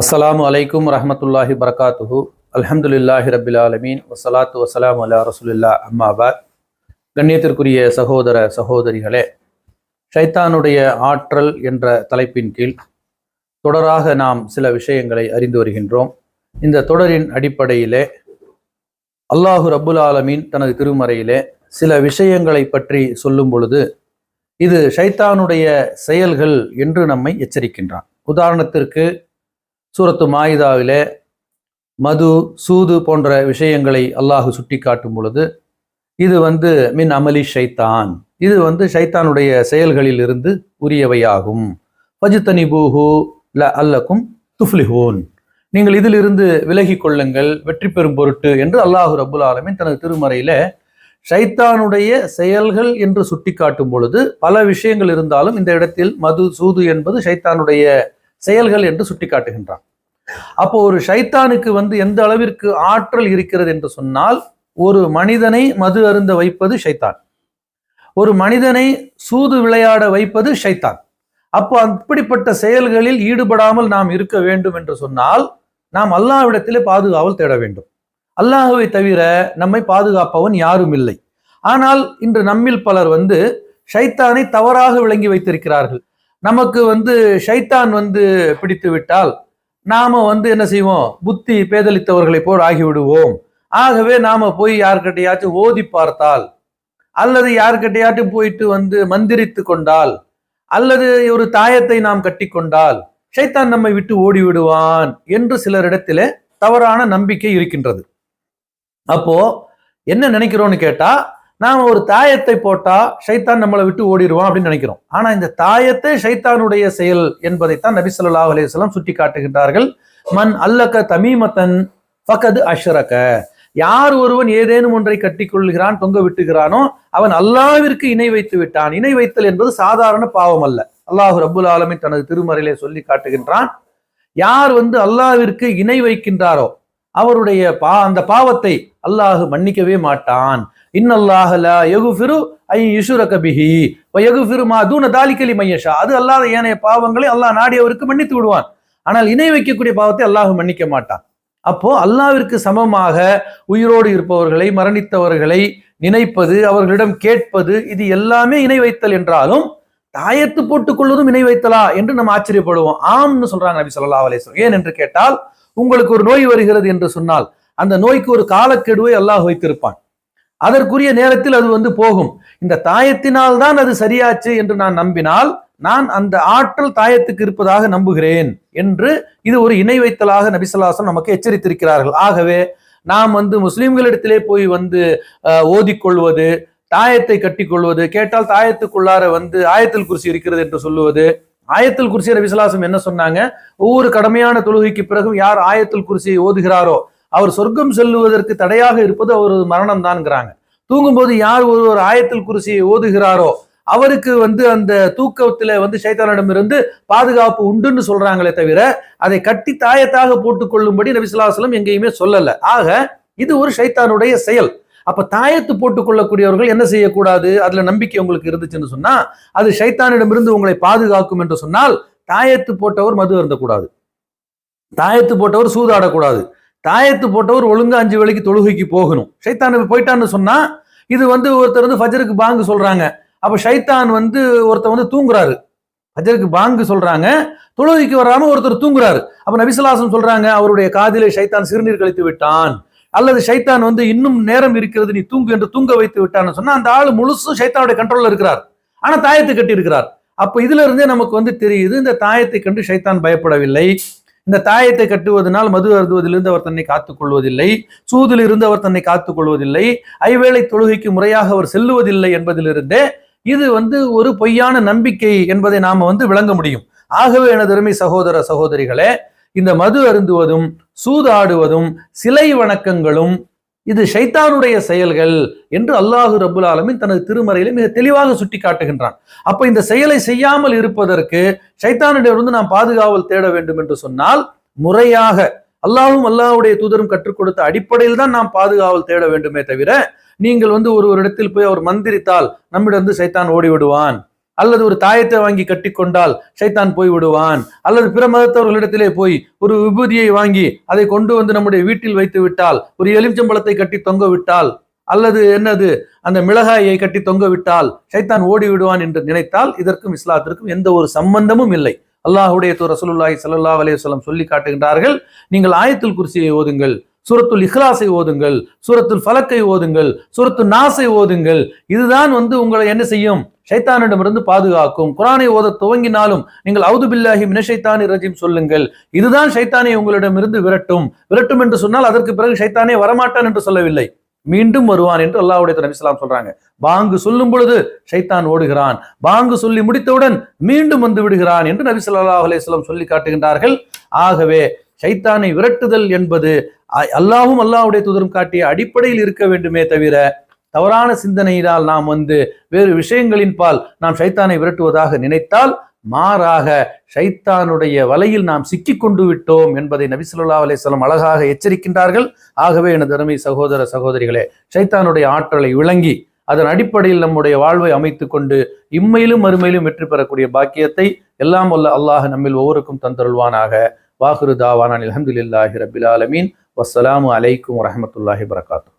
அஸ்ஸலாமு அலைக்கும் வரஹ்மத்துல்லாஹி வரகாத்துஹு. அல்ஹம்துலில்லாஹி ரப்பில் ஆலமீன் வஸ்ஸலாத்து வஸ்ஸலாமு அலா ரசூலில்லாஹ் அம்மாபாத். கண்ணியத்திற்குரிய சகோதர சகோதரிகளே, ஷைத்தானுடைய ஆற்றல் என்ற தலைப்பின் கீழ் தொடராக நாம் சில விஷயங்களை அறிந்து வருகின்றோம். இந்த தொடரின் அடிப்படையிலே அல்லாஹு ரப்புல் ஆலமீன் தனது திருமறையிலே சில விஷயங்களை பற்றி சொல்லும் பொழுது இது ஷைத்தானுடைய செயல்கள் என்று நம்மை எச்சரிக்கின்றான். உதாரணத்திற்கு சூரத்து மாயிதாவிலே மது, சூது போன்ற விஷயங்களை அல்லாஹு சுட்டி காட்டும் பொழுது இது மின் அமலி ஷைத்தான், இது ஷைத்தானுடைய செயல்களில் இருந்து உரியவையாகும். ஃபஜ்தனிபூஹு லஅல்லக்கும் துஃப்லிஹூன், நீங்கள் இதிலிருந்து விலகி கொள்ளுங்கள் வெற்றி பெறும் பொருட்டு என்று அல்லாஹு ரப்புல் ஆலமீன் தனது திருமறையில ஷைத்தானுடைய செயல்கள் என்று சுட்டி காட்டும் பொழுது பல விஷயங்கள் இருந்தாலும் இந்த இடத்தில் மது, சூது என்பது ஷைத்தானுடைய செயல்கள் என்று சுட்டி காட்டுகின்றான். அப்போ ஒரு ஷைத்தானுக்கு எந்த அளவிற்கு ஆற்றல் இருக்கிறது என்று சொன்னால், ஒரு மனிதனை மது அருந்த வைப்பது ஷைத்தான், ஒரு மனிதனை சூது விளையாட வைப்பது ஷைத்தான். அப்போ அப்படிப்பட்ட செயல்களில் ஈடுபடாமல் நாம் இருக்க வேண்டும் என்று சொன்னால் நாம் அல்லாஹ்விடத்திலே பாதுகாவல் தேட வேண்டும். அல்லாஹுவை தவிர நம்மை பாதுகாப்பவன் யாரும் இல்லை. ஆனால் இன்று நம்மில் பலர் ஷைத்தானை தவறாக விளங்கி வைத்திருக்கிறார்கள். நமக்கு ஷைத்தான் பிடித்து விட்டால் நாம என்ன செய்வோம், புத்தி பேதலித்தவர்களை போல் ஆகிவிடுவோம். ஆகவே நாம போய் யார்கிட்டையாச்சும் ஓதி பார்த்தால், அல்லது யார்கிட்டையாச்சும் போயிட்டு மந்திரித்து கொண்டால், அல்லது ஒரு தாயத்தை நாம் கட்டி கொண்டால் ஷைத்தான் நம்மை விட்டு ஓடி விடுவான் என்று சிலரிடத்திலே தவறான நம்பிக்கை இருக்கின்றது. அப்போ என்ன நினைக்கிறோம்னு கேட்டா, நாம ஒரு தாயத்தை போட்டா ஷைத்தான் நம்மளை விட்டு ஓடிடுவான் அப்படின்னு நினைக்கிறோம். ஆனா இந்த தாயத்தை ஷைத்தானுடைய செயல் என்பதைத்தான் நபி ஸல்லல்லாஹு அலைஹி வஸல்லம் சுட்டி காட்டுகின்றார்கள். மன் அல்லக தமீமத்தன் ஃபகத் அஷ்ரக, யார் ஒருவன் ஏதேனும் ஒன்றை கட்டி கொள்கிறான், தொங்க விட்டுகிறானோ அவன் அல்லாஹ்விற்கு இணை வைத்து விட்டான். இணை வைத்தல் என்பது சாதாரண பாவம் அல்ல. அல்லாஹு ரப்புல் ஆலமீன் தனது திருமறையிலே சொல்லி காட்டுகின்றான், யார் அல்லாஹ்விற்கு இணை வைக்கின்றாரோ அவருடைய அந்த பாவத்தை அல்லாஹ் மன்னிக்கவே மாட்டான். இன்னல்லாஹ லா யக்ஃபிரு ஐ யுஷ்ரக பிஹி வ யக்ஃபிரு மா தூன தாலிக லிமன் யஷா, அது அல்லாஹ் ஏனைய பாவங்களை அல்லாஹ் நாடியவருக்கு மன்னித்து விடுவான். ஆனால் இணை வைக்கக்கூடிய பாவத்தை அல்லாஹ் மன்னிக்க மாட்டான். அப்போ அல்லாஹ்விற்கு சமமாக உயிரோடு இருப்பவர்களை, மரணித்தவர்களை நினைப்பது, அவர்களிடம் கேட்பது, இது எல்லாமே இணை வைத்தல் என்றாலும் தாயத்து போட்டுக் கொள்வதும் இணை வைத்தலா என்று நம்ம ஆச்சரியப்படுவோம். ஆம்னு சொல்றாங்க நபி ஸல்லல்லாஹு அலைஹி வஸல்லம். ஏன் என்று கேட்டால், உங்களுக்கு ஒரு நோய் வருகிறது என்று சொன்னால் அந்த நோய்க்கு ஒரு காலக்கெடுவை அல்லாஹ் வைத்திருப்பான். அதற்குரிய நேரத்தில் அது போகும். இந்த தாயத்தினால் தான் அது சரியாச்சு என்று நான் நம்பினால் நான் அந்த ஆற்றல் தாயத்துக்கு இருப்பதாக நம்புகிறேன் என்று இது ஒரு இணை வைத்தலாக நபி ஸல்லல்லாஹு அலைஹி வஸல்லம் நமக்கு எச்சரித்திருக்கிறார்கள். ஆகவே நாம் முஸ்லிம்களிடத்திலே போய் ஓதிக்கொள்வது, தாயத்தை கட்டி கொள்வது, கேட்டால் தாயத்துக்குள்ளார ஆயத்துல் குர்சி இருக்கிறது என்று சொல்லுவது. ஆயத்துல் குர்சி நபி ஸல்லல்லாஹு அலைஹி வஸல்லம் என்ன சொன்னாங்க, ஒவ்வொரு கடமையான தொழுகைக்கு பிறகும் யார் ஆயத்துல் குர்சியை ஓதுகிறாரோ அவர் சொர்க்கம் செல்லுவதற்கு தடையாக இருப்பது அவர் மரணம் தான்ங்கிறாங்க. தூங்கும்போது யார் ஒரு ஆயத்துல் குர்சியை ஓதுகிறாரோ அவருக்கு அந்த தூக்கத்துல ஷைத்தானிடமிருந்து பாதுகாப்பு உண்டுன்னு சொல்றாங்களே தவிர அதை கட்டி தாயத்தாக போட்டுக் கொள்ளும்படி நபி ஸல்லல்லாஹு அலைஹி வஸல்லம் எங்கேயுமே சொல்லல. ஆக இது ஒரு ஷைத்தானுடைய செயல். அப்ப தாயத்து போட்டுக் கொள்ளக்கூடியவர்கள் என்ன செய்யக்கூடாது, அதுல நம்பிக்கை உங்களுக்கு இருந்துச்சுன்னு சொன்னா அது ஷைத்தானிடமிருந்து உங்களை பாதுகாக்கும் என்று சொன்னால், தாயத்து போட்டவர் மது அருந்தக்கூடாது, தாயத்து போட்டவர் சூதாடக்கூடாது, தாயத்து போட்டவர் ஒழுங்கா 5 வேளைக்கு தொழுகைக்கு போகணும். ஷைத்தான் போயிட்டான்னு சொன்னா இது ஒருத்தர் ஃபஜருக்கு பாங்கு சொல்றாங்க, அப்ப ஷைத்தான் ஒருத்தர் தூங்குறாரு, ஃபஜருக்கு பாங்கு சொல்றாங்க, தொழுகைக்கு வராம ஒருத்தர் தூங்குறாரு. அப்ப நபி ஸல்லல்லாஹு அலைஹி வஸல்லம் சொல்றாங்க, அவருடைய காதிலே ஷைத்தான் சிறுநீர் கழித்து விட்டான், அல்லது ஷைத்தான் இன்னும் நேரம் இருக்கிறது நீ தூங்கு என்று தூங்க வைத்து விட்டான்னு சொன்னா அந்த ஆள் முழுசும் ஷைத்தானுடைய கண்ட்ரோல்ல இருக்கிறார், ஆனா தாயத்தை கட்டி இருக்கிறார். அப்ப இதுல இருந்தே நமக்கு தெரியுது, இந்த தாயத்தை கண்டு ஷைத்தான் பயப்படவில்லை. இந்த தாயத்தை கட்டுவதனால் மது அருந்துவதிலிருந்து அவர் தன்னை காத்துக் கொள்வதில்லை, சூதில் இருந்து அவர் தன்னை காத்துக் கொள்வதில்லை, ஐவேளை தொழுகைக்கு முறையாக அவர் செல்லுவதில்லை என்பதிலிருந்தே இது ஒரு பொய்யான நம்பிக்கை என்பதை நாம விளங்க முடியும். ஆகவே எனது அருமை சகோதர சகோதரிகளே, இந்த மது அருந்துவதும் சூதாடுவதும் சிலை வணக்கங்களும் இது ஷைத்தானுடைய செயல்கள் என்று அல்லாஹு ரப்புல் ஆலமீன் தனது திருமறையிலே மிக தெளிவாக சுட்டி காட்டுகின்றான். அப்ப இந்த செயலை செய்யாமல் இருப்பதற்கு ஷைத்தானிடமிருந்து நாம் பாதுகாவல் தேட வேண்டும் என்று சொன்னால் முறையாக அல்லாஹும் அல்லாஹ்வுடைய தூதரும் கற்றுக் கொடுத்த அடிப்படையில் தான் நாம் பாதுகாவல் தேட வேண்டுமே தவிர, நீங்கள் ஒரு இடத்தில் போய் அவர் மந்திரித்தால் நம்மிடம் ஷைத்தான் ஓடி விடுவான், அல்லது ஒரு தாயத்தை வாங்கி கட்டி கொண்டால் ஷைத்தான் போய் விடுவான், அல்லது பிற மதத்தவர்களிடத்திலே போய் ஒரு விபூதியை வாங்கி அதை கொண்டு வந்து நம்முடைய வீட்டில் வைத்து விட்டால், ஒரு எலுமிச்சம்பழத்தை கட்டி தொங்க விட்டால், அல்லது என்னது அந்த மிளகாயை கட்டி தொங்க விட்டால் ஷைத்தான் ஓடி விடுவான் என்று நினைத்தால் இதற்கும் இஸ்லாத்திற்கும் எந்த ஒரு சம்பந்தமும் இல்லை. அல்லாஹ்வுடைய தூதர் ரசூலுல்லாஹி ஸல்லல்லாஹு அலைஹி வஸல்லம் சொல்லி காட்டுகின்றார்கள், நீங்கள் ஆயத்துல் குர்சியை ஓதுங்கள், சூரத்துல் இஹ்லாஸை ஓதுங்கள், சூரத்துல் ஃபலக்கை ஓதுங்கள், சூரத்துல் நாஸை ஓதுங்கள். இதுதான் உங்களை என்ன செய்யும்? ஷைத்தானிடமிருந்து பாதுகாக்கும். குர்ஆனை ஓத துவங்கினாலும் நீங்கள் அவுது பில்லாஹி மினஷ் ஷைத்தானிர் ரஜீம் சொல்லுங்கள். இதுதான் ஷைத்தானை உங்களிடமிருந்து விரட்டும். விரட்டும் என்று சொன்னால் அதற்கு பிறகு ஷைத்தானே வரமாட்டான் என்று சொல்லவில்லை, மீண்டும் வருவான் என்று அல்லாஹ்வுடைய நபி ஸல்லல்லாஹு அலைஹி வஸல்லம் சொல்றாங்க. பாங்கு சொல்லும் பொழுது ஷைத்தான் ஓடுகிறான், பாங்கு சொல்லி முடித்தவுடன் மீண்டும் வந்து விடுகிறான் என்று நபி ஸல்லல்லாஹு அலைஹி வஸல்லம் சொல்லி காட்டுகின்றார்கள். ஆகவே ஷைத்தானை விரட்டுதல் என்பது அல்லாஹ்வும் அல்லாஹ்வுடைய தூதரும் காட்டிய அடிப்படையில் இருக்க வேண்டுமே தவிர தவறான சிந்தனையினால் நாம் வேறு விஷயங்களின் பால் நாம் ஷைத்தானை விரட்டுவதாக நினைத்தால் மாறாக ஷைத்தானுடைய வலையில் நாம் சிக்கிக் கொண்டு விட்டோம் என்பதை நபி ஸல்லல்லாஹு அலைஹி வஸல்லம் அழகாக எச்சரிக்கின்றார்கள். ஆகவே எனது அருமை சகோதர சகோதரிகளே, ஷைத்தானுடைய ஆற்றலை விளங்கி அதன் அடிப்படையில் நம்முடைய வாழ்வை அமைத்துக் கொண்டு இம்மையிலும் மறுமையிலும் வெற்றி பெறக்கூடிய பாக்கியத்தை எல்லாம் வல்ல அல்லாஹ் நம்மில் ஒவ்வொருக்கும் தந்தருள்வானாக. வாஹிரு தாவானா அல்ஹம்துலில்லாஹி ரப்பில் ஆலமீன். வஸ்ஸலாமு அலைக்கும் வரஹ்மத்துல்லாஹி வபரகாத்துஹு.